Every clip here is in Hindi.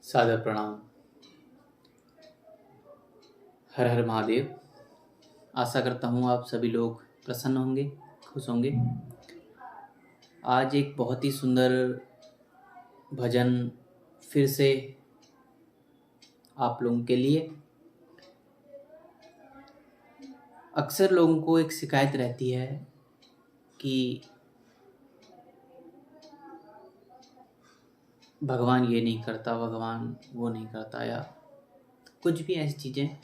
सादर प्रणाम। हर हर महादेव। आशा करता हूँ आप सभी लोग प्रसन्न होंगे, खुश होंगे। आज एक बहुत ही सुंदर भजन फिर से आप लोगों के लिए। अक्सर लोगों को एक शिकायत रहती है कि भगवान ये नहीं करता, भगवान वो नहीं करता, या कुछ भी ऐसी चीज़ें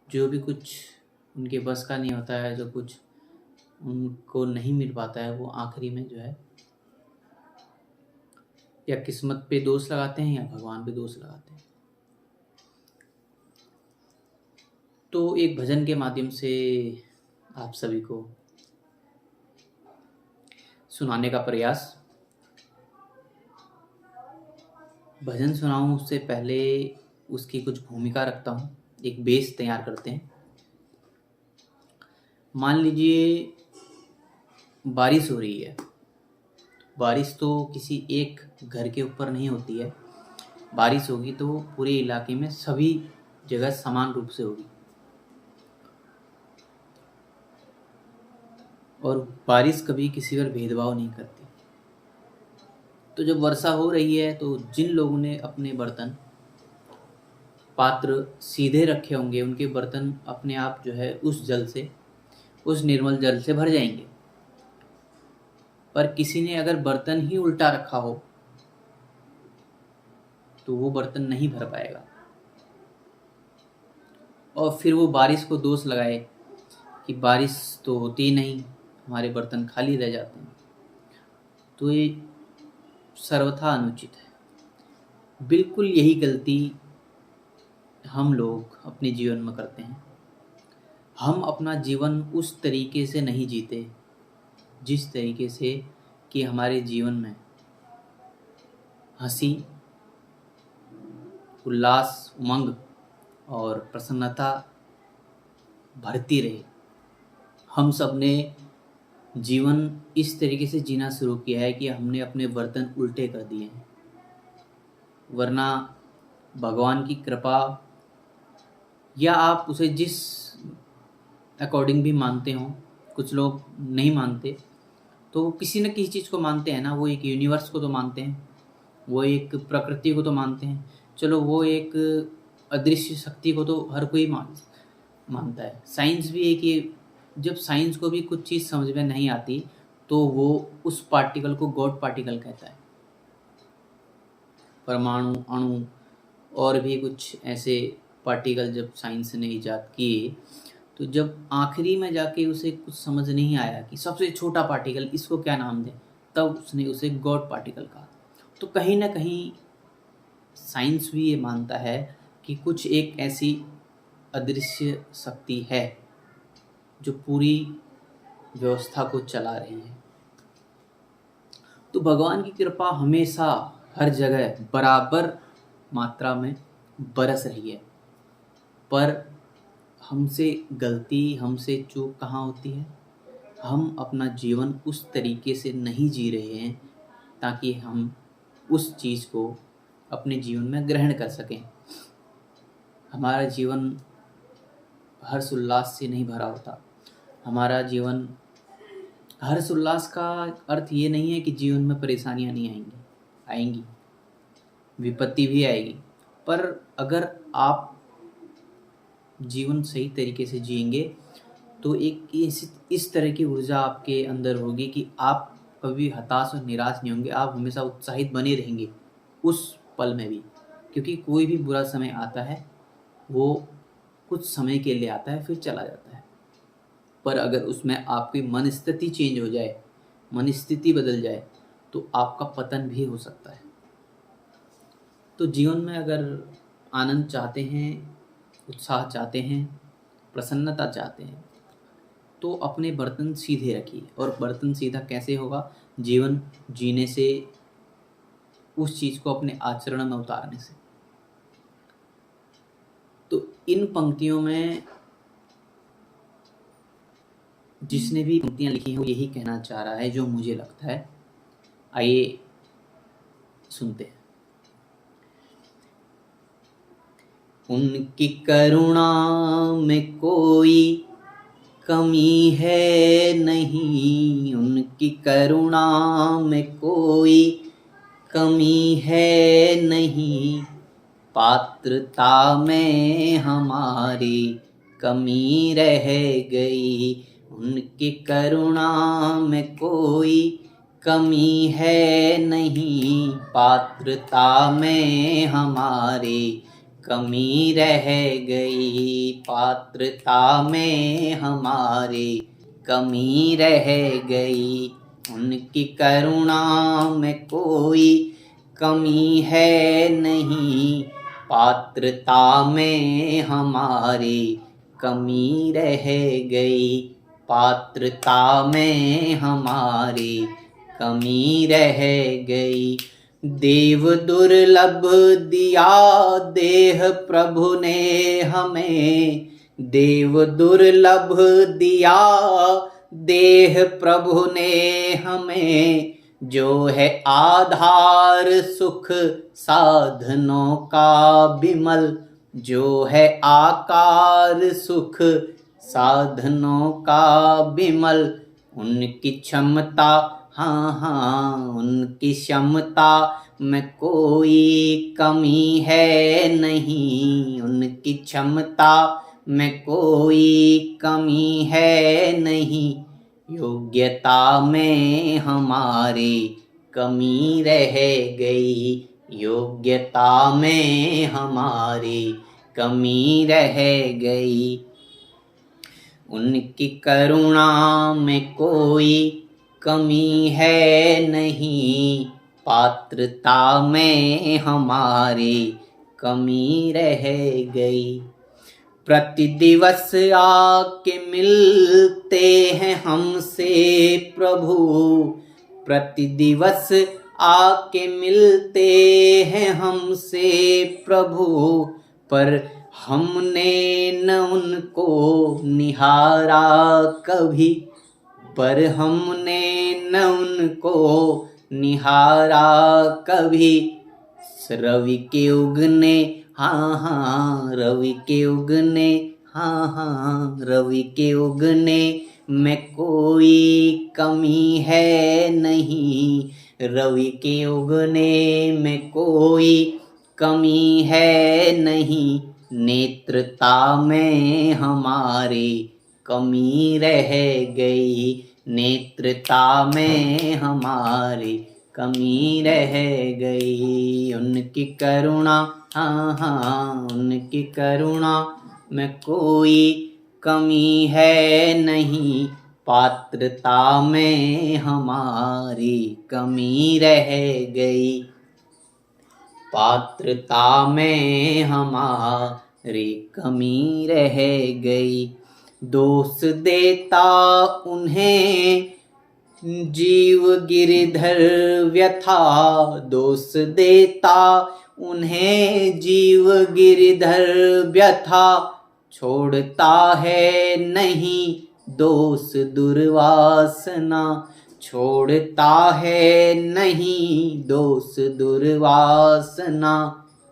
जो भी कुछ उनके बस का नहीं होता है, जो कुछ उनको नहीं मिल पाता है, वो आखिरी में जो है या किस्मत पे दोष लगाते हैं या भगवान पे दोष लगाते हैं। तो एक भजन के माध्यम से आप सभी को सुनाने का प्रयास। भजन सुनाऊं उससे पहले उसकी कुछ भूमिका रखता हूँ, एक बेस तैयार करते हैं। मान लीजिए बारिश हो रही है। बारिश तो किसी एक घर के ऊपर नहीं होती है। बारिश होगी तो पूरे इलाके में सभी जगह समान रूप से होगी। और बारिश कभी किसी पर भेदभाव नहीं करती। तो जब वर्षा हो रही है तो जिन लोगों ने अपने बर्तन पात्र सीधे रखे होंगे, उनके बर्तन अपने आप जो है उस जल से, उस निर्मल जल से भर जाएंगे। पर किसी ने अगर बर्तन ही उल्टा रखा हो तो वो बर्तन नहीं भर पाएगा। और फिर वो बारिश को दोष लगाए कि बारिश तो होती ही नहीं, हमारे बर्तन खाली रह जाते हैं। तो ये सर्वथा अनुचित है। बिल्कुल यही गलती हम लोग अपने जीवन में करते हैं। हम अपना जीवन उस तरीके से नहीं जीते जिस तरीके से कि हमारे जीवन में हंसी, उल्लास, उमंग और प्रसन्नता भरती रहे। हम सब ने जीवन इस तरीके से जीना शुरू किया है कि हमने अपने बर्तन उल्टे कर दिए हैं। वरना भगवान की कृपा, या आप उसे जिस अकॉर्डिंग भी मानते हो, कुछ लोग नहीं मानते, तो वो किसी न किसी चीज़ को मानते हैं ना। वो एक यूनिवर्स को तो मानते हैं, वो एक प्रकृति को तो मानते हैं। चलो, वो एक अदृश्य शक्ति को तो हर कोई मानता है। साइंस भी है कि जब साइंस को भी कुछ चीज़ समझ में नहीं आती तो वो उस पार्टिकल को गॉड पार्टिकल कहता है। परमाणु, अणु और भी कुछ ऐसे पार्टिकल जब साइंस ने ईजाद किए, तो जब आखिरी में जाके उसे कुछ समझ नहीं आया कि सबसे छोटा पार्टिकल इसको क्या नाम दें, तब उसने उसे गॉड पार्टिकल कहा। तो कहीं ना कहीं साइंस भी ये मानता है कि कुछ एक ऐसी अदृश्य शक्ति है जो पूरी व्यवस्था को चला रही है। तो भगवान की कृपा हमेशा हर जगह बराबर मात्रा में बरस रही है। पर हमसे गलती, हमसे चूक कहाँ होती है? हम अपना जीवन उस तरीके से नहीं जी रहे हैं ताकि हम उस चीज़ को अपने जीवन में ग्रहण कर सकें। हमारा जीवन हर्ष उल्लास से नहीं भरा होता। हमारा जीवन, हर्ष उल्लास का अर्थ ये नहीं है कि जीवन में परेशानियां नहीं आएंगी, विपत्ति भी आएगी। पर अगर आप जीवन सही तरीके से जिएंगे तो एक इस तरह की ऊर्जा आपके अंदर होगी कि आप कभी हताश और निराश नहीं होंगे। आप हमेशा उत्साहित बने रहेंगे उस पल में भी, क्योंकि कोई भी बुरा समय आता है वो कुछ समय के लिए आता है, फिर चला जाता है। पर अगर उसमें आपकी मन स्थिति चेंज हो जाए, मन स्थिति बदल जाए, तो आपका पतन भी हो सकता है। तो जीवन में अगर आनंद चाहते हैं, उत्साह चाहते हैं, प्रसन्नता चाहते हैं, तो अपने बर्तन सीधे रखिए। और बर्तन सीधा कैसे होगा? जीवन जीने से, उस चीज़ को अपने आचरण में उतारने से। तो इन पंक्तियों में जिसने भी पंक्तियाँ लिखी हैं वो यही कहना चाह रहा है जो मुझे लगता है। आइए सुनते हैं। उनकी करुणा में कोई कमी है नहीं, उनकी करुणा में कोई कमी है नहीं। पात्रता में हमारी कमी रह गई, उनकी करुणा में कोई कमी है नहीं। पात्रता में हमारी कमी रह गई, पात्रता में हमारी कमी रह गई। उनकी करुणा में कोई कमी है नहीं, पात्रता में हमारी कमी रह गई, पात्रता में हमारी कमी रह गई। देव दुर्लभ दिया देह प्रभु ने हमें, देव दुर्लभ दिया देह प्रभु ने हमें। जो है आधार सुख साधनों का विमल, जो है आकार सुख साधनों का विमल। उनकी क्षमता, हाँ हाँ उनकी क्षमता में कोई कमी है नहीं, उनकी क्षमता में कोई कमी है नहीं। योग्यता में हमारी कमी रह गई, योग्यता में हमारी कमी रह गई। उनकी करुणा में कोई कमी है नहीं, पात्रता में हमारी कमी रह गई। प्रतिदिवस आके मिलते हैं हमसे प्रभु, प्रतिदिवस आके मिलते हैं हमसे प्रभु। पर हमने न उनको निहारा कभी, पर हमने न उनको निहारा कभी। रवि के उगने, हाँ हाँ रवि के उगने, हाँ हाँ रवि के उगने में कोई कमी है नहीं, रवि के उगने में कोई कमी है नहीं। नेत्रता में हमारी कमी रह गई, नेत्रता में हमारी कमी रह गई। उनकी करुणा, हाँ हाँ उनकी करुणा में कोई कमी है नहीं, पात्रता में हमारी कमी रह गई, पात्रता में हमारी कमी रह गई। दोष देता उन्हें जीव गिरधर व्यथा, दोष देता उन्हें जीव गिरधर व्यथा। छोड़ता है नहीं दोष दुर्वासना, छोड़ता है नहीं दोष दुर्वासना।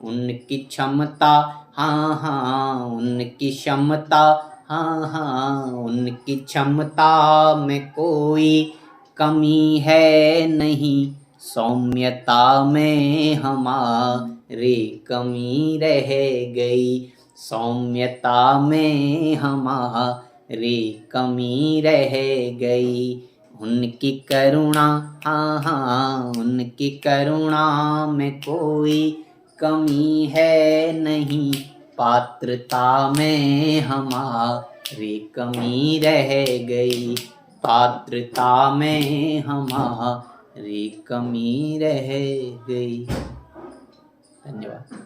उनकी क्षमता, हाँ हाँ उनकी क्षमता, हाँ हाँ उनकी क्षमता में कोई कमी है नहीं। सौम्यता में हमारी कमी रह गई, सौम्यता में हमारी कमी रह गई। उनकी करुणा, हाँ हाँ उनकी करुणा में कोई कमी है नहीं, पात्रता में हमारी कमी रह गई, पात्रता में हमारी कमी रह गई। धन्यवाद।